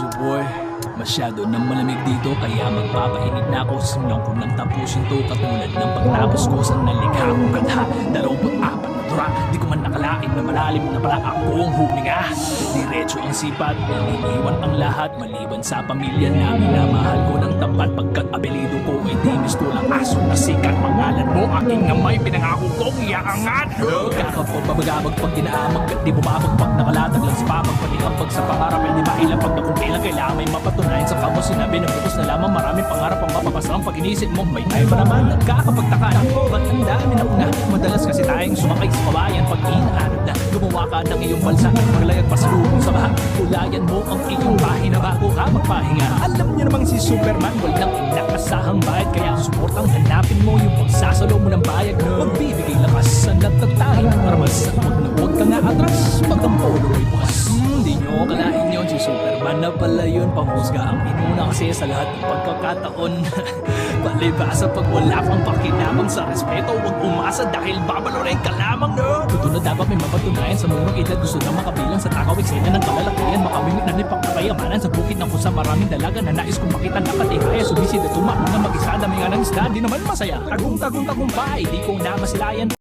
Medyo boy, masyado nang malamig dito kaya magpapainit na ako. Simulan ko nang tapusin to katulad ng pagtapos ko sa nalikha kong kadha. 24 na dura, di ko man nakalain na malalim na pala ako ang huminga. Diretso ang sipat, naliliwan ang lahat maliban sa pamilya na minamahal ko ng tapat. Pagkat abelido ko ay di mistulang aso na sikat. Pangalan mo aking ngamay, pinangako kong iaangat. Kakapog babagabag pag inaamag at di bumabagpag nakalatag lang sa papagpanihabag sa pangarap. Hindi mailapag na kung kailan kailangan may mapatunayan sa kamo. Sinabi na bukas na lamang maraming pangarap ang mapapasang pag inisip mo. May tayo pa naman nagkakapagtaka na ba't ang dami na una. Madalas kasi tayong sumakay sa kabayan pag inaanod na gumawa ka ng iyong balsa at maglayag pasalubong sa baha. Kulayan mo ang iyong pahina bago ka magpahinga. Alam niyo namang si Superman walang inakasahang bayad, kaya suportang hanapin mo yung pagsasalo mo ng bayag. Magbibigay lakas sa nagtatahi para masakot na huwag ka nga atras pag ang polo ay bukas. Di nyo kalahin yun, si Superman na pala yun. Pangusga ang inuna kasi sa lahat ng pagkakataon. Palibasa pag wala kang pakinabang sa respeto, huwag umasa dahil babalorin ka lamang, no? Totoo na dapat may mapatunayan sa murong edad. Gusto na makabilang sa takaw eksena ng kalalakihan. Makamimik na nipang kapayamanan sa bukid ng kusa. Maraming dalaga na nais kong makita nakatihaya. Sumisid at tumak na mag-isa, dami nga ng isda, di naman masaya. Tagong-tagumpay, di ko na masilayan.